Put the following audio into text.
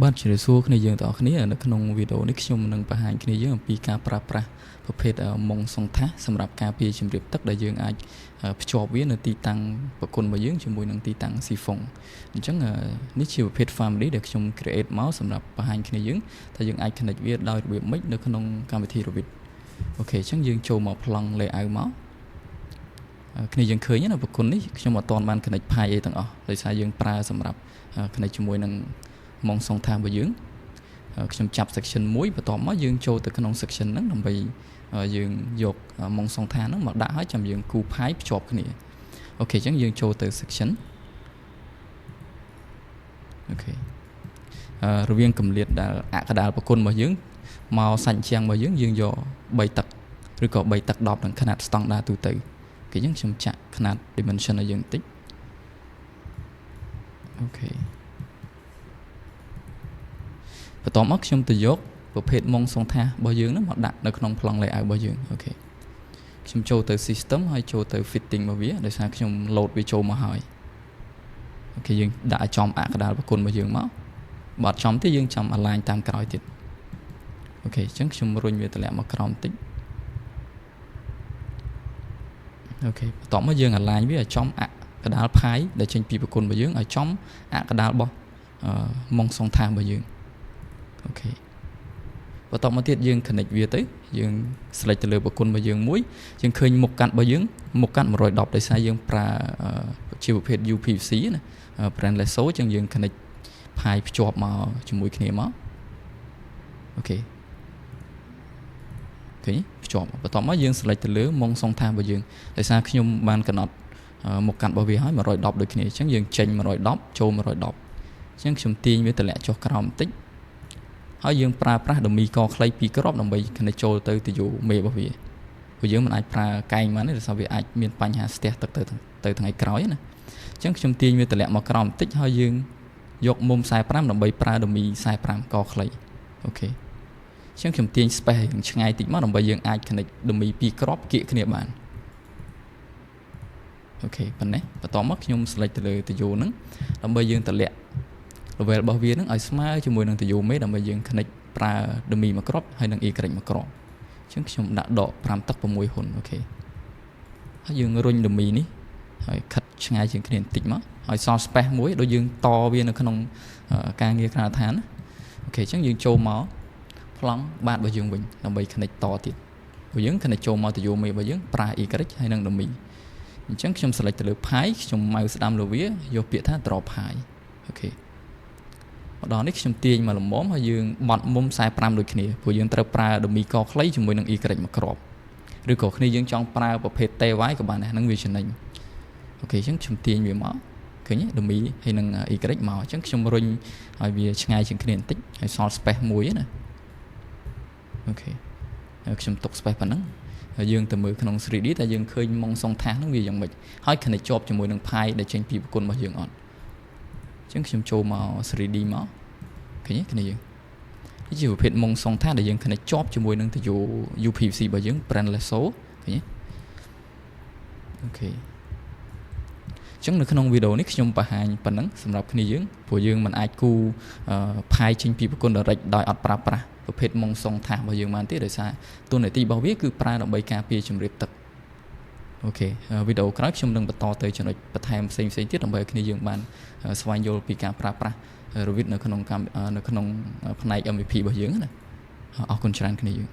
បាទជ្រាបសួរគ្នាយើងទាំងអស់គ្នានៅក្នុងវីដេអូនេះខ្ញុំនឹងបង្ហាញគ្នាយើងអំពីការប្រើប្រាស់ប្រភេទមុងសង្ថាសសម្រាប់ការពារជំរាបទឹកដែលយើងអាចភ្ជាប់វានៅទីតាំងប្រគុណរបស់យើងជាមួយនឹងទីតាំងស៊ីហ្វុងអញ្ចឹងនេះជាប្រភេទ family ដែលខ្ញុំ create មកសម្រាប់បង្ហាញគ្នាយើងថាយើងអាច connect វាដោយរបៀបម៉េចនៅក្នុងកម្មវិធី Revit អូខេអញ្ចឹងយើងចូលមកប្លង់ layout មកគ្នាយើងឃើញណាប្រគុណនេះខ្ញុំអត់ទាន់បាន connect file អីទាំងអស់ដោយសារយើងប្រើសម្រាប់ connect ជាមួយនឹងមុងសង្ថាសរបស់យើងខ្ញុំចាប់ section 1បន្ទាប់មកយើងចូលទៅក្នុង section ហ្នឹងដើម្បីយើងយកមុងសង្ថាសហ្នឹងមកដាក់ឲ្យចាំយើងគូផាយភ្ជាប់គ្នាអូខេអញ្ចឹងយើងចូលទៅ section អូខេរវាងកម្រិតដែលអក្សរដាលប្រគុណរបស់យើងមកសាច់ជាងរបស់យើងយក3ទឹកឬក៏3ទឹក10នឹងຂະຫນាត់ standard ទូទៅគេអញ្ចឹងខ្ញុំចាក់ຂະຫນាត់ dimension ឲ្យយើងបន្តិចអូខេបន្ទាប់មកខ្ញុំទៅយកប្រភេទមុងសង្ថាសរបស់យើងហ្នឹងមកដាក់នៅក្នុងប្លង់ layout របស់យើងអូខេខ្ញុំចូលទៅ system ហើយចូលទៅ fitting របស់វាដោយសារខ្ញុំ load វាចូលមកហើយអូខេយើងដាក់ឲ្យចំអក្សរដាលប្រគុណរបស់យើងមកបើអត់ចំទេយើងចាំ align តាមក្រោយទៀតអូខេអញ្ចឹងខ្ញុំរុញវាតម្លាក់មកក្រោមបន្តិចអូខេបន្ទាប់មកយើង align វាឲ្យចំអក្សរដាលផាយដែលចេញពីប្រគុណរបស់យើងឲ្យចំអក្សរដាលរបស់មុងសង្ថាសរបស់យើងអូខេបន្ទាប់មកទៀតយើង connect វាទៅយើង select ទៅលើប្រគុណរបស់យើងមួយយើងឃើញមុខកាត់របស់យើងមុខកាត់110ដោយសារយើងប្រើជាប្រភេទ UPVC ណា brand lasso អញ្ចឹងយើង connect ផាយភ្ជាប់មកជាមួយគ្នាមកអូខេភ្ជាប់បន្ទាប់មកយើង select ទៅលើមុងសង្ថាសរបស់យើងដោយសារខ្ញុំបានកំណត់មុខកាត់របស់វាឲ្យ110ដូចគ្នាអញ្ចឹងយើងចេញ110ចូល110អញ្ចឹងខ្ញុំទាញវាតម្លាក់ចុះក្រោមបន្តិចហើយយើងប្រើប្រាស់ដមីកខ្លី2គ្រាប់ដើម្បី connect ចូលទៅយោមេរបស់វាព្រោះយើងមិនអាចប្រើកែងបានទេដោយសារវាអាចមានបញ្ហាស្ទះទឹកទៅថ្ងៃក្រោយណាអញ្ចឹងខ្ញុំទាញវាតម្លាក់មកក្រោមបន្តិចហើយយើងយកមុំ45ដើម្បីប្រើដមី45កខ្លីអូខេអញ្ចឹងខ្ញុំទាញ space ឲ្យឆ្ងាយតិចមកដើម្បីយើងអាច connect ដមី2គ្រាប់គៀកគ្នាបានអូខេប៉ុណ្ណេះបន្ទាប់មកខ្ញុំ select ទៅលើយោហ្នឹងដើម្បីយើងតម្លាក់level របស់វានឹងឲ្យស្មើជាមួយនឹងទយោមេដើម្បីយើង connect ប្រើដមីមួយគ្រាប់ហើយនឹង y មួយគ្រាប់អញ្ចឹងខ្ញុំដាក់ដក5ទឹក6ហ៊ុនអូខេហើយយើងរុញដមីនេះហើយខិតឆ្ងាយជាងគ្នាបន្តិចមកឲ្យសល់ space មួយដូចយើងតវានៅក្នុងការងារក្រៅឋានអូខេអញ្ចឹងយើងចូលមកប្លង់បាតរបស់យើងវិញដើម្បី connect តទៀតព្រោះយើង connect ចូលមកទយោមេរបស់យើងប្រើ y ហើយនឹងដមីអញ្ចឹងខ្ញុំ select ទៅលើ pi ខ្ញុំម៉ៅស្ដាំលើវាយកពាក្យថា draw pi អូខេម្ដងនេះខ្ញុំទាញមកល្មមហើយយើងបត់មុំ45ដូចគ្នាព្រោះយើងត្រូវប្រើដមីកខ្លីជាមួយនឹង y មួយគ្រាប់ឬក៏គ្នាយើងចង់ប្រើប្រភេទ ty ក៏បានដែរហ្នឹងវាចំណេញអូខេអញ្ចឹងខ្ញុំទាញវាមកឃើញទេដមីហើយនឹង y មកអញ្ចឹងខ្ញុំរុញឲ្យវាឆ្ងាយជាងគ្នាបន្តិចហើយសល់ space មួយណាអូខេហើយខ្ញុំទុក space ប៉ុណ្ណឹងហើយយើងទៅមើលក្នុង 3D តែយើងឃើញមុងសង្ថាសហ្នឹងវាយ៉ាងម៉េចហើយ connect ជាប់ជាមួយនឹង pi ដែលចេញពីប្រគុណរបស់យើងអត់អញ្ចឹងខ្ញុំចូលមក 3D មកឃើញទេគ្នាយើងនេះជាប្រភេទមុងសង្ថាសដែលយើង connect ជាប់ជាមួយនឹងទយោ UPVC របស់យើង brand lasso ឃើញទេអូខេអញ្ចឹងនៅក្នុងវីដេអូនេះខ្ញុំបង្ហាញប៉ុណ្ណឹងសម្រាប់គ្នាយើងព្រោះយើងមិនអាចគូផាយចេញពីប្រគុណ direct ដោយអត់ប្រើប្រាស់ប្រភេទមុងសង្ថាសរបស់យើងបានទេដោយសារតួនាទីរបស់វាគឺប្រើដើម្បីការពារជំរាបទឹកអូខេវីដេអូក្រោយខ្ញុំនឹងបន្តទៅចំណុចបន្ថែមផ្សេងទៀតដើម្បីឲ្យគ្នាយើងបានស្វែងយល់ពីការប្រើប្រាស់ Revit នៅក្នុងផ្នែក MVP របស់យើងណាអរគុណច្រើនគ្នាយើង